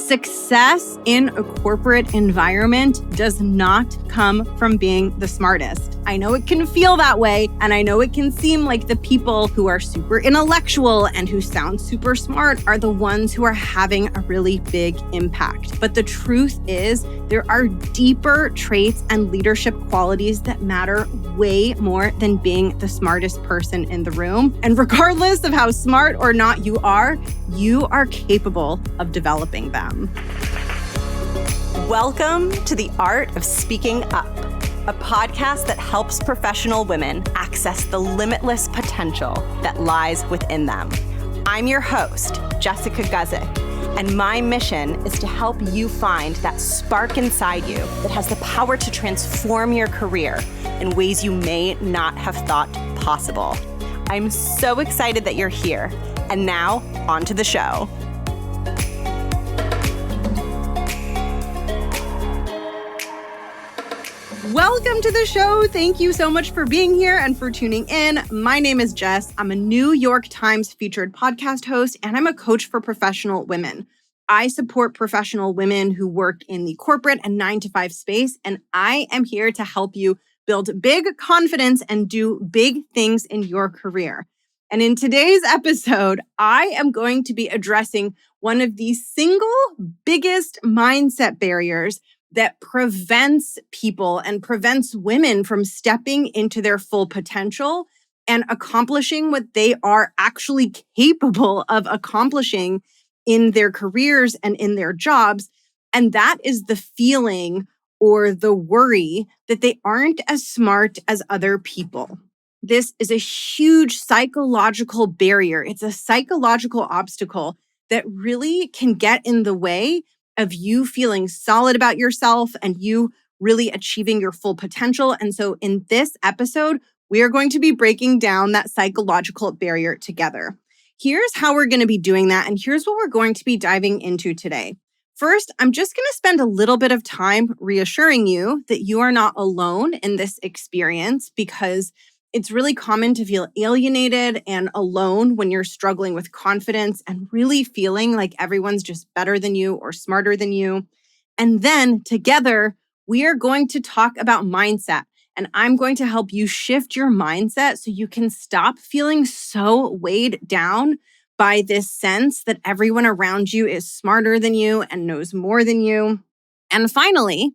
Success in a corporate environment does not come from being the smartest. I know it can feel that way, and I know it can seem like the people who are super intellectual and who sound super smart are the ones who are having a really big impact. But the truth is, there are deeper traits and leadership qualities that matter way more than being the smartest person in the room. And regardless of how smart or not you are capable of developing them. Welcome to The Art of Speaking Up, a podcast that helps professional women access the limitless potential that lies within them. I'm your host, Jessica Guzik, and my mission is to help you find that spark inside you that has the power to transform your career in ways you may not have thought possible. I'm so excited that you're here. And now, on to the show. Welcome to the show. Thank you so much for being here and for tuning in. My name is Jess. I'm a New York Times featured podcast host, and I'm a coach for professional women. I support professional women who work in the corporate and 9-to-5 space, and I am here to help you build big confidence and do big things in your career. And in today's episode, I am going to be addressing one of the single biggest mindset barriers that prevents people and prevents women from stepping into their full potential and accomplishing what they are actually capable of accomplishing in their careers and in their jobs. And that is the feeling or the worry that they aren't as smart as other people. This is a huge psychological barrier. It's a psychological obstacle that really can get in the way of you feeling solid about yourself and you really achieving your full potential. And so in this episode, we are going to be breaking down that psychological barrier together. Here's how we're going to be doing that, and here's what we're going to be diving into today. First, I'm just going to spend a little bit of time reassuring you that you are not alone in this experience, because it's really common to feel alienated and alone when you're struggling with confidence and really feeling like everyone's just better than you or smarter than you. And then together, we are going to talk about mindset. And I'm going to help you shift your mindset so you can stop feeling so weighed down by this sense that everyone around you is smarter than you and knows more than you. And finally,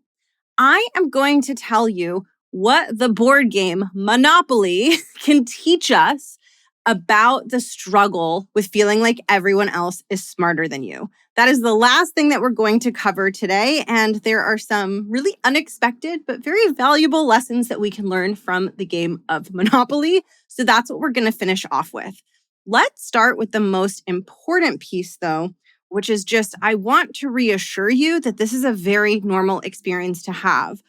I am going to tell you what the board game Monopoly can teach us about the struggle with feeling like everyone else is smarter than you. That is the last thing that we're going to cover today, and there are some really unexpected but very valuable lessons that we can learn from the game of Monopoly. So that's what we're going to finish off with. Let's start with the most important piece, though, which is just I want to reassure you that this is a very normal experience to have.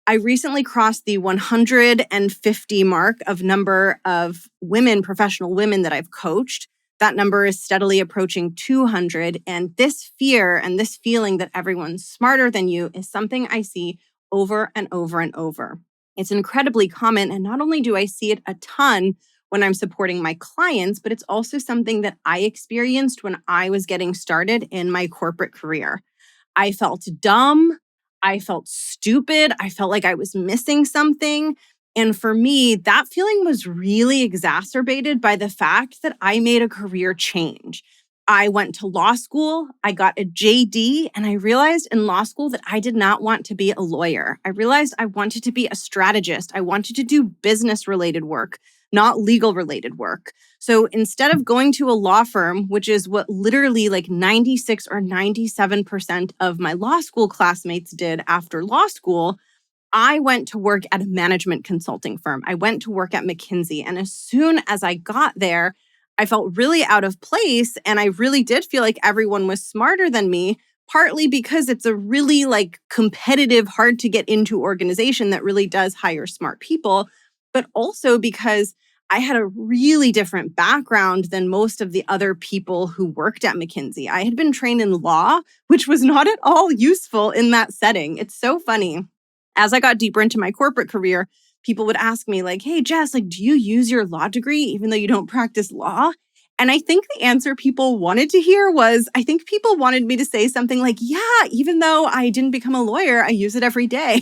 I recently crossed the 150 mark of number of women, professional women that I've coached. That number is steadily approaching 200. And this fear and this feeling that everyone's smarter than you is something I see over and over and over. It's incredibly common. And not only do I see it a ton when I'm supporting my clients, but it's also something that I experienced when I was getting started in my corporate career. I felt dumb. I felt stupid. I felt like I was missing something. And for me, that feeling was really exacerbated by the fact that I made a career change. I went to law school, I got a JD, and I realized in law school that I did not want to be a lawyer. I realized I wanted to be a strategist. I wanted to do business-related work, not legal-related work. So instead of going to a law firm, which is what literally like 96 or 97% of my law school classmates did after law school, I went to work at a management consulting firm. I went to work at McKinsey. And as soon as I got there, I felt really out of place. And I really did feel like everyone was smarter than me, partly because it's a really like competitive, hard to get into organization that really does hire smart people, but also because I had a really different background than most of the other people who worked at McKinsey. I had been trained in law, which was not at all useful in that setting. It's so funny. As I got deeper into my corporate career, people would ask me like, hey, Jess, like, do you use your law degree even though you don't practice law? And I think the answer people wanted to hear was, I think people wanted me to say something like, yeah, even though I didn't become a lawyer, I use it every day.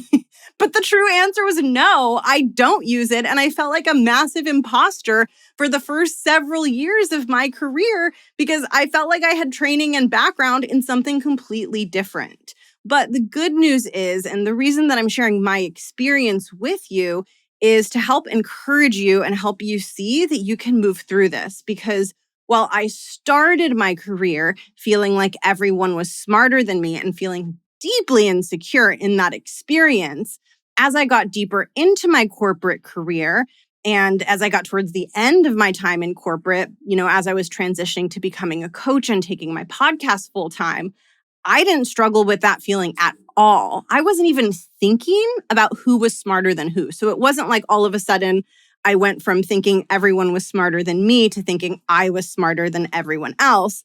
But the true answer was no, I don't use it. And I felt like a massive imposter for the first several years of my career because I felt like I had training and background in something completely different. But the good news is, and the reason that I'm sharing my experience with you is to help encourage you and help you see that you can move through this. Because while I started my career feeling like everyone was smarter than me and feeling deeply insecure in that experience, as I got deeper into my corporate career and as I got towards the end of my time in corporate, as I was transitioning to becoming a coach and taking my podcast full time, I didn't struggle with that feeling at all. I wasn't even thinking about who was smarter than who. So it wasn't like all of a sudden I went from thinking everyone was smarter than me to thinking I was smarter than everyone else.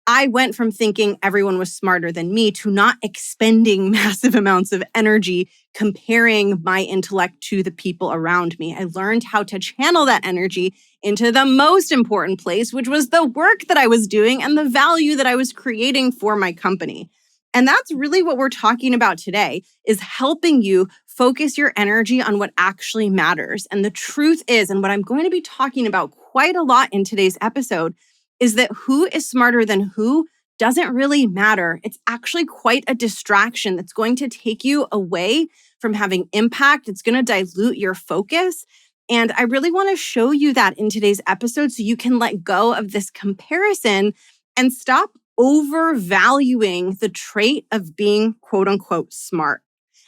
I went from thinking everyone was smarter than me to not expending massive amounts of energy comparing my intellect to the people around me. I learned how to channel that energy into the most important place, which was the work that I was doing and the value that I was creating for my company. And that's really what we're talking about today, is helping you focus your energy on what actually matters. And the truth is, and what I'm going to be talking about quite a lot in today's episode, is that who is smarter than who doesn't really matter. It's actually quite a distraction that's going to take you away from having impact. It's going to dilute your focus. And I really want to show you that in today's episode so you can let go of this comparison and stop overvaluing the trait of being quote unquote smart.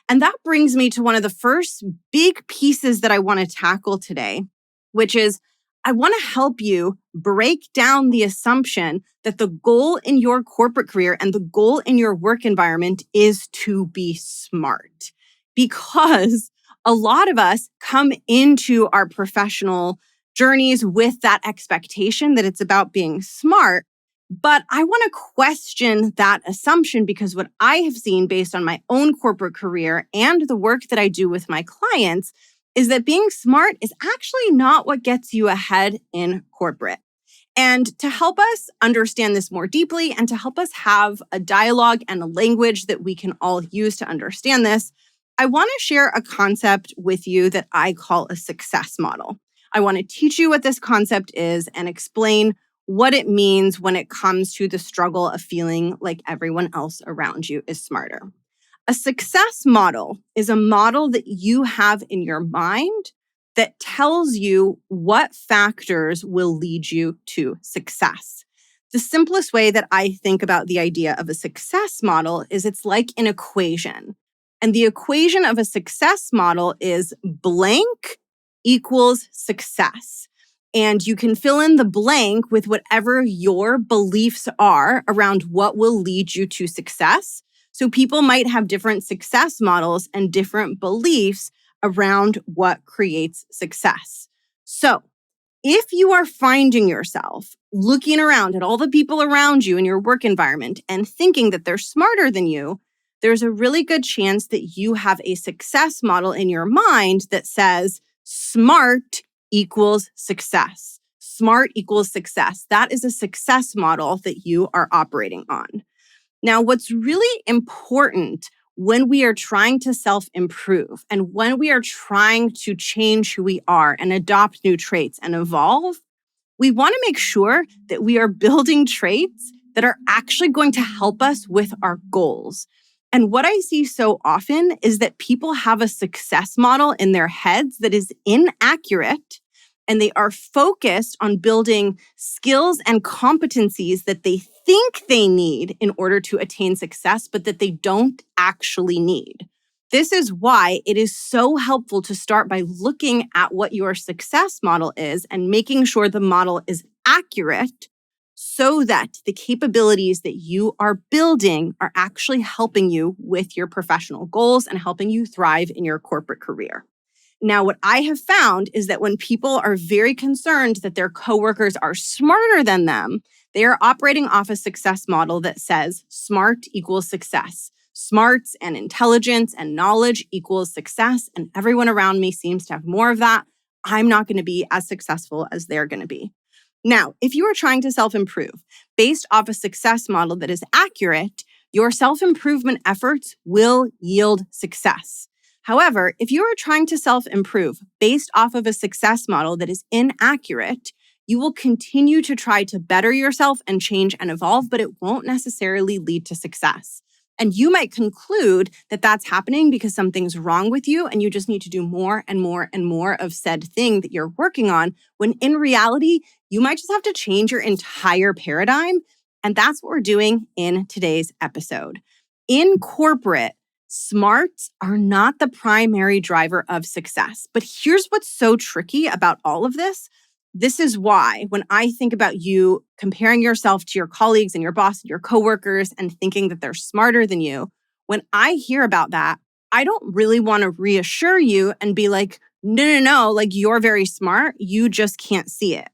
And that brings me to one of the first big pieces that I want to tackle today, which is I want to help you break down the assumption that the goal in your corporate career and the goal in your work environment is to be smart. Because a lot of us come into our professional journeys with that expectation that it's about being smart. But I want to question that assumption because what I have seen based on my own corporate career and the work that I do with my clients is that being smart is actually not what gets you ahead in corporate. And to help us understand this more deeply and to help us have a dialogue and a language that we can all use to understand this, I want to share a concept with you that I call a success model. I want to teach you what this concept is and explain what it means when it comes to the struggle of feeling like everyone else around you is smarter. A success model is a model that you have in your mind that tells you what factors will lead you to success. The simplest way that I think about the idea of a success model is it's like an equation. And the equation of a success model is blank equals success. And you can fill in the blank with whatever your beliefs are around what will lead you to success. So people might have different success models and different beliefs around what creates success. So if you are finding yourself looking around at all the people around you in your work environment and thinking that they're smarter than you, there's a really good chance that you have a success model in your mind that says smart equals success. Smart equals success. That is a success model that you are operating on. Now, what's really important when we are trying to self-improve and when we are trying to change who we are and adopt new traits and evolve, we want to make sure that we are building traits that are actually going to help us with our goals. And what I see so often is that people have a success model in their heads that is inaccurate, and they are focused on building skills and competencies that they think they need in order to attain success, but that they don't actually need. This is why it is so helpful to start by looking at what your success model is and making sure the model is accurate so that the capabilities that you are building are actually helping you with your professional goals and helping you thrive in your corporate career. Now, what I have found is that when people are very concerned that their coworkers are smarter than them, they are operating off a success model that says smart equals success. Smarts and intelligence and knowledge equals success, and everyone around me seems to have more of that. I'm not going to be as successful as they're going to be. Now, if you are trying to self-improve based off a success model that is accurate, your self-improvement efforts will yield success. However, if you are trying to self-improve based off of a success model that is inaccurate, you will continue to try to better yourself and change and evolve, but it won't necessarily lead to success. And you might conclude that that's happening because something's wrong with you and you just need to do more and more and more of said thing that you're working on, when in reality, you might just have to change your entire paradigm. And that's what we're doing in today's episode. In corporate, smarts are not the primary driver of success. But here's what's so tricky about all of this. This is why when I think about you comparing yourself to your colleagues and your boss and your coworkers and thinking that they're smarter than you, when I hear about that, I don't really want to reassure you and be like, no, like you're very smart. You just can't see it.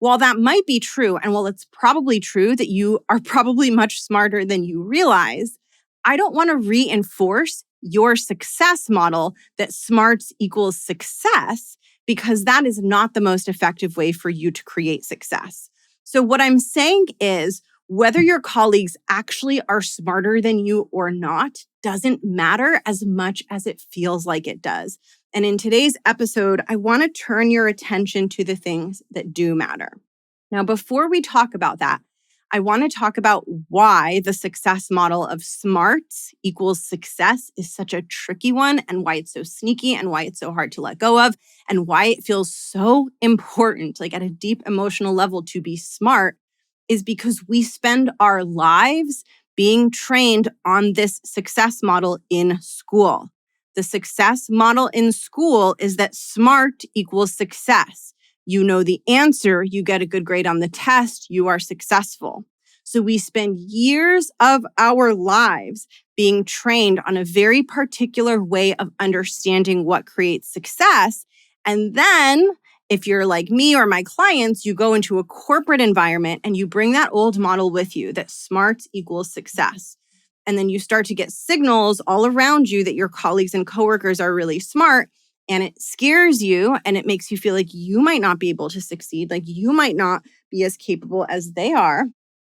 While that might be true, and while it's probably true that you are probably much smarter than you realize, I don't want to reinforce your success model that smarts equals success, because that is not the most effective way for you to create success. So what I'm saying is, whether your colleagues actually are smarter than you or not doesn't matter as much as it feels like it does. And in today's episode, I want to turn your attention to the things that do matter. Now, before we talk about that, I want to talk about why the success model of smarts equals success is such a tricky one, and why it's so sneaky, and why it's so hard to let go of, and why it feels so important, like at a deep emotional level, to be smart, is because we spend our lives being trained on this success model in school. The success model in school is that smart equals success. You know the answer, you get a good grade on the test, you are successful. So we spend years of our lives being trained on a very particular way of understanding what creates success. And then, if you're like me or my clients, you go into a corporate environment and you bring that old model with you, that smarts equals success. And then you start to get signals all around you that your colleagues and coworkers are really smart. And it scares you and it makes you feel like you might not be able to succeed, like you might not be as capable as they are.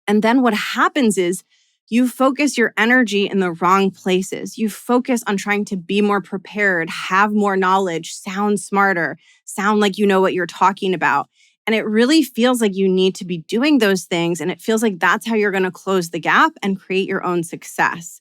And then what happens is you focus your energy in the wrong places. You focus on trying to be more prepared, have more knowledge, sound smarter, sound like you know what you're talking about. And it really feels like you need to be doing those things. And it feels like that's how you're going to close the gap and create your own success.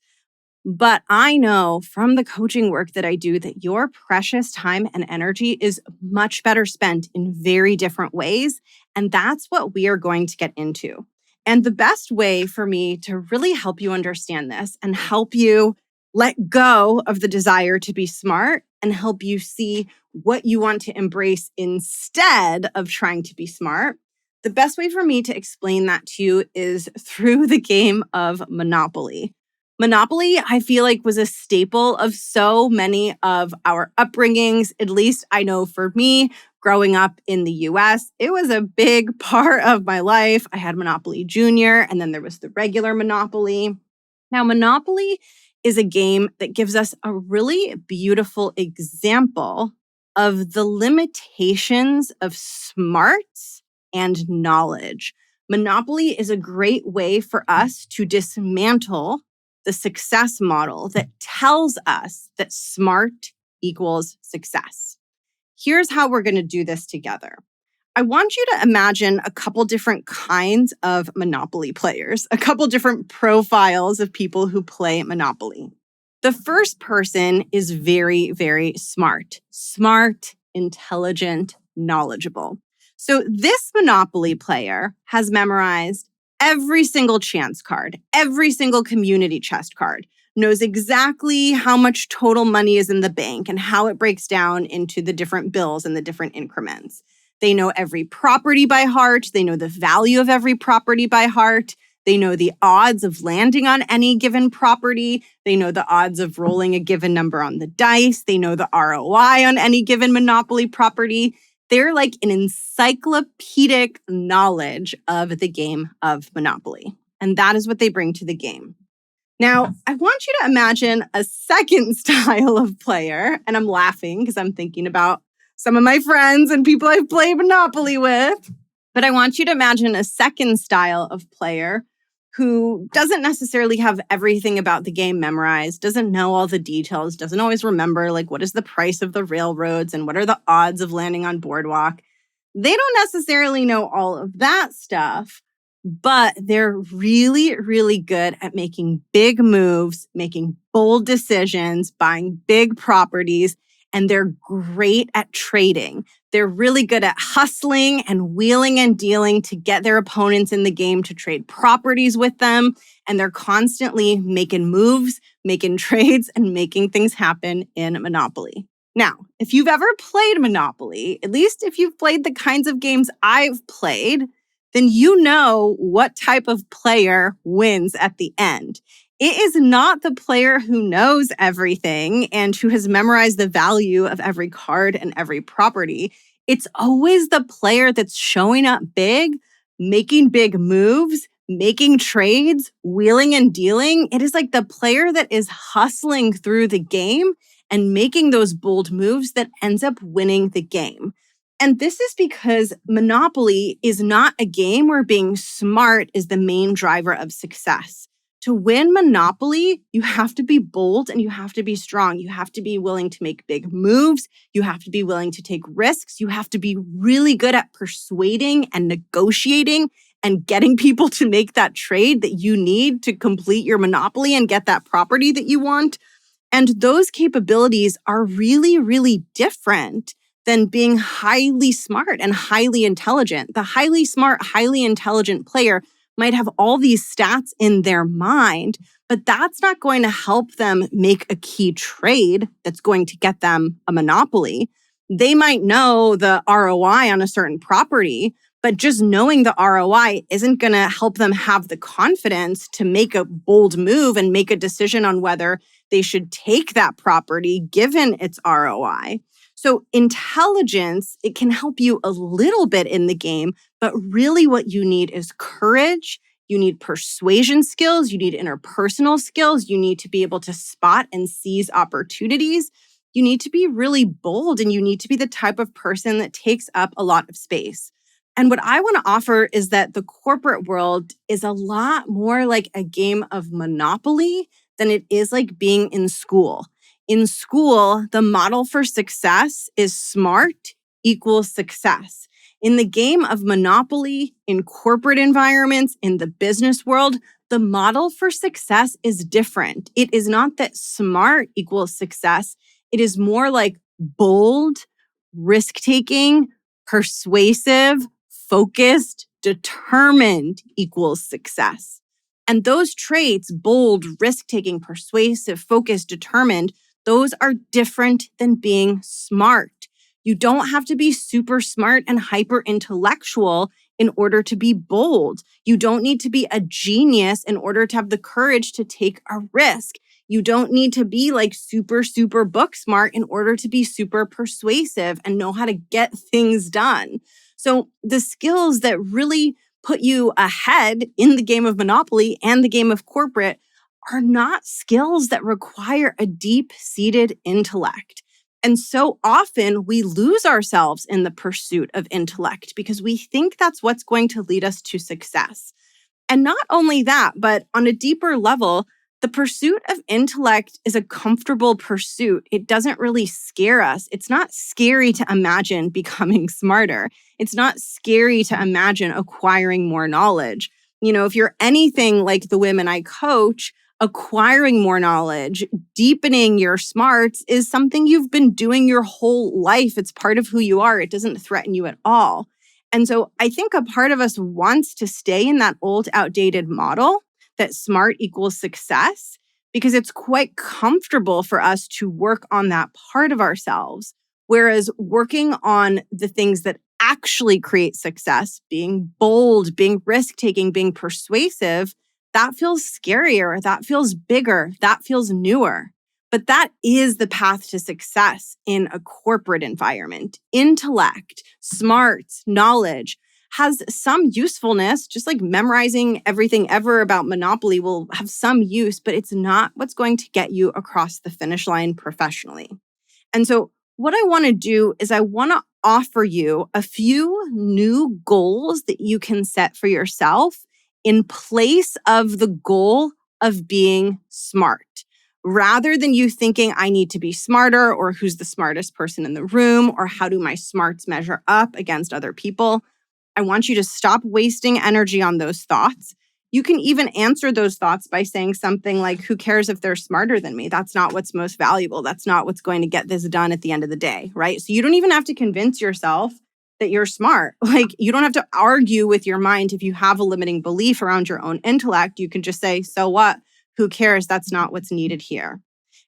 But I know from the coaching work that I do that your precious time and energy is much better spent in very different ways. And that's what we are going to get into. And the best way for me to really help you understand this and help you let go of the desire to be smart and help you see what you want to embrace instead of trying to be smart, the best way for me to explain that to you is through the game of Monopoly. Monopoly, I feel like, was a staple of so many of our upbringings. At least I know for me, growing up in the US, it was a big part of my life. I had Monopoly Junior, and then there was the regular Monopoly. Now, Monopoly is a game that gives us a really beautiful example of the limitations of smarts and knowledge. Monopoly is a great way for us to dismantle the success model that tells us that smart equals success. Here's how we're going to do this together. I want you to imagine a couple different kinds of Monopoly players, a couple different profiles of people who play Monopoly. The first person is very, very smart, intelligent, knowledgeable. So this Monopoly player has memorized every single chance card, every single community chest card, knows exactly how much total money is in the bank and how it breaks down into the different bills and the different increments. They know every property by heart. They know the value of every property by heart. They know the odds of landing on any given property. They know the odds of rolling a given number on the dice. They know the ROI on any given Monopoly property. They're like an encyclopedic knowledge of the game of Monopoly. And that is what they bring to the game. Now, I want you to imagine a second style of player. And I'm laughing because I'm thinking about some of my friends and people I've played Monopoly with. But I want you to imagine a second style of player who doesn't necessarily have everything about the game memorized, doesn't know all the details, doesn't always remember, like, what is the price of the railroads and what are the odds of landing on Boardwalk. They don't necessarily know all of that stuff, but they're really, really good at making big moves, making bold decisions, buying big properties, and they're great at trading. They're really good at hustling and wheeling and dealing to get their opponents in the game to trade properties with them. And they're constantly making moves, making trades, and making things happen in Monopoly. Now, if you've ever played Monopoly, at least if you've played the kinds of games I've played, then you know what type of player wins at the end. It is not the player who knows everything and who has memorized the value of every card and every property. It's always the player that's showing up big, making big moves, making trades, wheeling and dealing. It is like the player that is hustling through the game and making those bold moves that ends up winning the game. And this is because Monopoly is not a game where being smart is the main driver of success. To win Monopoly, you have to be bold and you have to be strong. You have to be willing to make big moves. You have to be willing to take risks. You have to be really good at persuading and negotiating and getting people to make that trade that you need to complete your Monopoly and get that property that you want. And those capabilities are really, really different than being highly smart and highly intelligent. The highly smart, highly intelligent player might have all these stats in their mind, but that's not going to help them make a key trade that's going to get them a monopoly. They might know the ROI on a certain property, but just knowing the ROI isn't going to help them have the confidence to make a bold move and make a decision on whether they should take that property given its ROI. So intelligence, it can help you a little bit in the game, but really what you need is courage. You need persuasion skills. You need interpersonal skills. You need to be able to spot and seize opportunities. You need to be really bold, and you need to be the type of person that takes up a lot of space. And what I want to offer is that the corporate world is a lot more like a game of Monopoly than it is like being in school. In school, the model for success is smart equals success. In the game of Monopoly, in corporate environments, in the business world, the model for success is different. It is not that smart equals success. It is more like bold, risk-taking, persuasive, focused, determined equals success. And those traits, bold, risk-taking, persuasive, focused, determined, those are different than being smart. You don't have to be super smart and hyper intellectual in order to be bold. You don't need to be a genius in order to have the courage to take a risk. You don't need to be like super, super book smart in order to be super persuasive and know how to get things done. So the skills that really put you ahead in the game of Monopoly and the game of corporate are not skills that require a deep-seated intellect. And so often we lose ourselves in the pursuit of intellect because we think that's what's going to lead us to success. And not only that, but on a deeper level, the pursuit of intellect is a comfortable pursuit. It doesn't really scare us. It's not scary to imagine becoming smarter. It's not scary to imagine acquiring more knowledge. You know, if you're anything like the women I coach, acquiring more knowledge, deepening your smarts is something you've been doing your whole life. It's part of who you are. It doesn't threaten you at all. And so I think a part of us wants to stay in that old, outdated model that smart equals success because it's quite comfortable for us to work on that part of ourselves. Whereas working on the things that actually create success, being bold, being risk-taking, being persuasive, that feels scarier, that feels bigger, that feels newer. But that is the path to success in a corporate environment. Intellect, smarts, knowledge has some usefulness, just like memorizing everything ever about Monopoly will have some use, but it's not what's going to get you across the finish line professionally. And so what I want to do is I want to offer you a few new goals that you can set for yourself in place of the goal of being smart. Rather than you thinking, I need to be smarter, or who's the smartest person in the room, or how do my smarts measure up against other people, I want you to stop wasting energy on those thoughts. You can even answer those thoughts by saying something like, who cares if they're smarter than me? That's not what's most valuable. That's not what's going to get this done at the end of the day, right? So you don't even have to convince yourself that you're smart. Like, you don't have to argue with your mind if you have a limiting belief around your own intellect. You can just say, so what? Who cares? That's not what's needed here.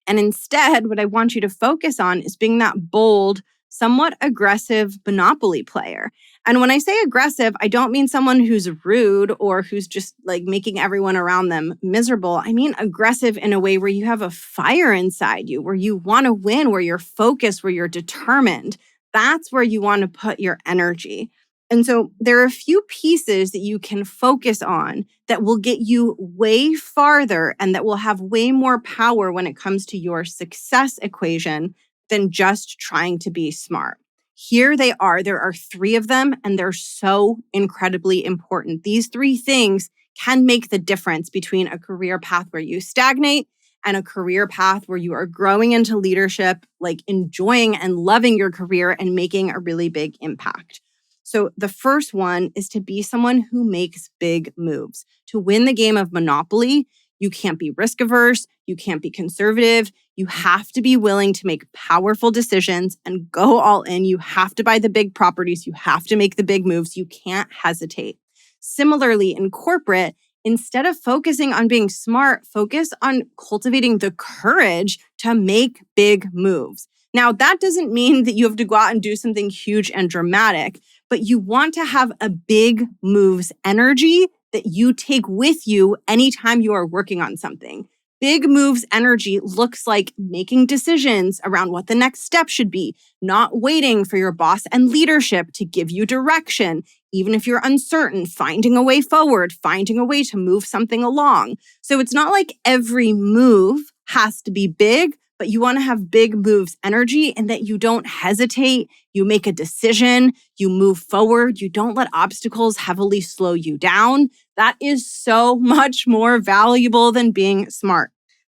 And instead, what I want you to focus on is being that bold, somewhat aggressive Monopoly player. And when I say aggressive, I don't mean someone who's rude or who's just like making everyone around them miserable. I mean aggressive in a way where you have a fire inside you, where you want to win, where you're focused, where you're determined. That's where you want to put your energy. And so there are a few pieces that you can focus on that will get you way farther and that will have way more power when it comes to your success equation than just trying to be smart. Here they are. There are 3 of them, and they're so incredibly important. These 3 things can make the difference between a career path where you stagnate and a career path where you are growing into leadership, like enjoying and loving your career and making a really big impact. So the first one is to be someone who makes big moves. To win the game of Monopoly, you can't be risk averse, you can't be conservative. You have to be willing to make powerful decisions and go all in. You have to buy the big properties. You have to make the big moves. You can't hesitate. Similarly, in corporate, instead of focusing on being smart, focus on cultivating the courage to make big moves. Now, that doesn't mean that you have to go out and do something huge and dramatic, but you want to have a big moves energy that you take with you anytime you are working on something. Big moves energy looks like making decisions around what the next step should be, not waiting for your boss and leadership to give you direction. Even if you're uncertain, finding a way forward, finding a way to move something along. So it's not like every move has to be big, but you want to have big moves energy and that you don't hesitate. You make a decision, you move forward, you don't let obstacles heavily slow you down. That is so much more valuable than being smart.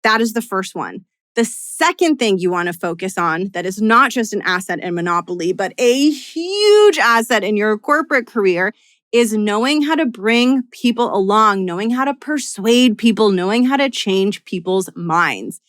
That is the first one. The second thing you want to focus on that is not just an asset in Monopoly, but a huge asset in your corporate career is knowing how to bring people along, knowing how to persuade people, knowing how to change people's minds.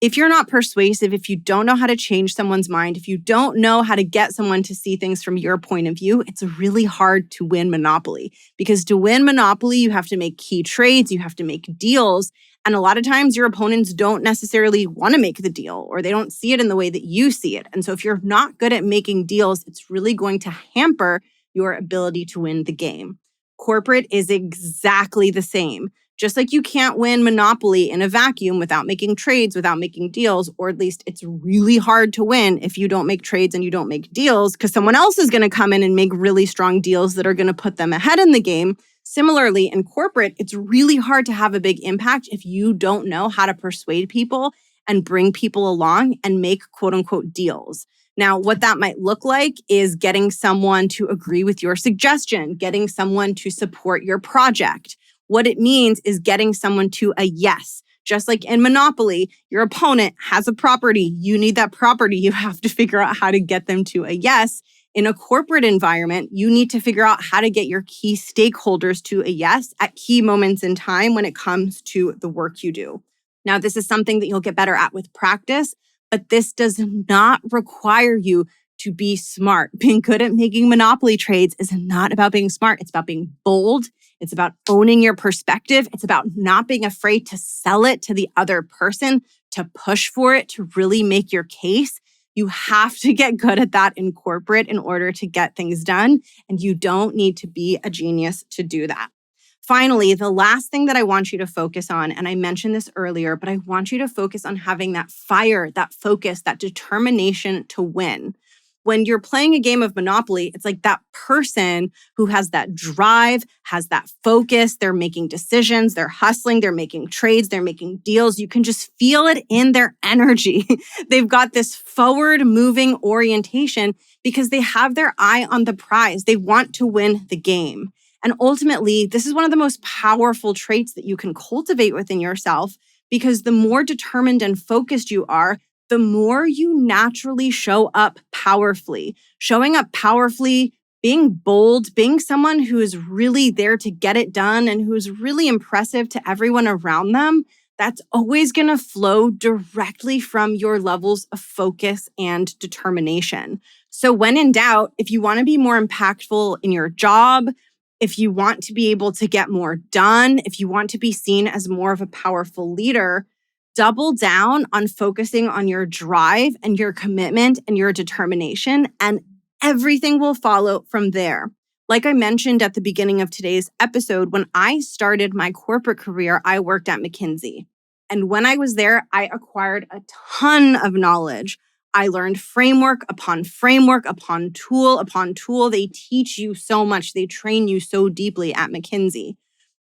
If you're not persuasive, if you don't know how to change someone's mind, if you don't know how to get someone to see things from your point of view, it's really hard to win Monopoly. Because to win Monopoly, you have to make key trades, you have to make deals. And a lot of times your opponents don't necessarily want to make the deal or they don't see it in the way that you see it. And so if you're not good at making deals, it's really going to hamper your ability to win the game. Corporate is exactly the same. Just like you can't win Monopoly in a vacuum without making trades, without making deals, or at least it's really hard to win if you don't make trades and you don't make deals because someone else is going to come in and make really strong deals that are going to put them ahead in the game. Similarly, in corporate, it's really hard to have a big impact if you don't know how to persuade people and bring people along and make quote unquote deals. Now, what that might look like is getting someone to agree with your suggestion, getting someone to support your project. What it means is getting someone to a yes. Just like in Monopoly, your opponent has a property. You need that property. You have to figure out how to get them to a yes. In a corporate environment, you need to figure out how to get your key stakeholders to a yes at key moments in time when it comes to the work you do. Now, this is something that you'll get better at with practice, but this does not require you to be smart. Being good at making Monopoly trades is not about being smart. It's about being bold. It's about owning your perspective. It's about not being afraid to sell it to the other person, to push for it, to really make your case. You have to get good at that in corporate in order to get things done. And you don't need to be a genius to do that. Finally, the last thing that I want you to focus on, and I mentioned this earlier, but I want you to focus on having that fire, that focus, that determination to win. When you're playing a game of Monopoly, it's like that person who has that drive, has that focus, they're making decisions, they're hustling, they're making trades, they're making deals. You can just feel it in their energy. They've got this forward moving orientation because they have their eye on the prize. They want to win the game. And ultimately, this is one of the most powerful traits that you can cultivate within yourself, because the more determined and focused you are, the more you naturally show up powerfully. Showing up powerfully, being bold, being someone who is really there to get it done and who's really impressive to everyone around them, that's always going to flow directly from your levels of focus and determination. So when in doubt, if you want to be more impactful in your job, if you want to be able to get more done, if you want to be seen as more of a powerful leader, double down on focusing on your drive and your commitment and your determination, and everything will follow from there. Like I mentioned at the beginning of today's episode, when I started my corporate career, I worked at McKinsey. And when I was there, I acquired a ton of knowledge. I learned framework upon tool. They teach you so much. They train you so deeply at McKinsey.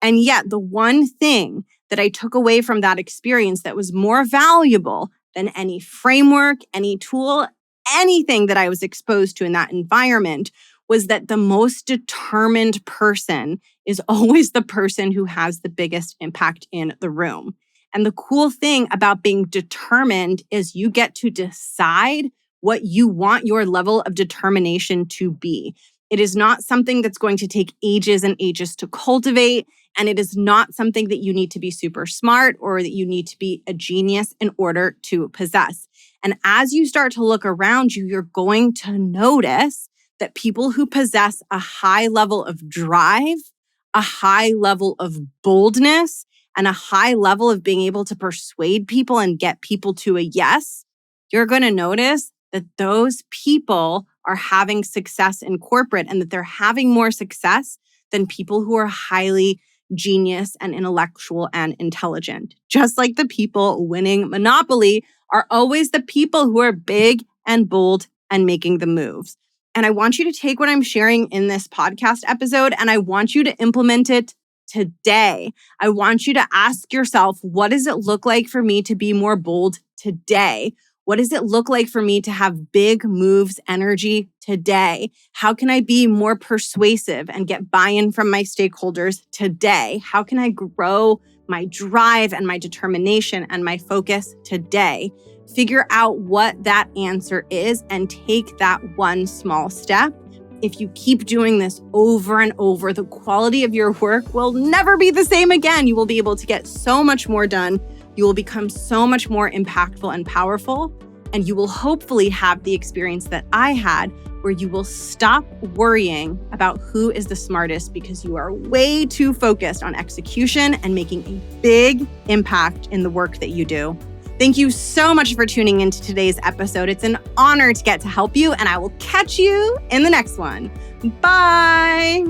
And yet, the one thing that I took away from that experience that was more valuable than any framework, any tool, anything that I was exposed to in that environment was that the most determined person is always the person who has the biggest impact in the room. And the cool thing about being determined is you get to decide what you want your level of determination to be. It is not something that's going to take ages and ages to cultivate. And it is not something that you need to be super smart or that you need to be a genius in order to possess. And as you start to look around you, you're going to notice that people who possess a high level of drive, a high level of boldness, and a high level of being able to persuade people and get people to a yes, you're going to notice that those people are having success in corporate and that they're having more success than people who are highly genius and intellectual and intelligent. Just like the people winning Monopoly are always the people who are big and bold and making the moves. And I want you to take what I'm sharing in this podcast episode and I want you to implement it today. I want you to ask yourself, what does it look like for me to be more bold today? What does it look like for me to have big moves energy today? How can I be more persuasive and get buy-in from my stakeholders today? How can I grow my drive and my determination and my focus today? Figure out what that answer is and take that one small step. If you keep doing this over and over, the quality of your work will never be the same again. You will be able to get so much more done. You will become so much more impactful and powerful. And you will hopefully have the experience that I had, where you will stop worrying about who is the smartest because you are way too focused on execution and making a big impact in the work that you do. Thank you so much for tuning into today's episode. It's an honor to get to help you, and I will catch you in the next one. Bye.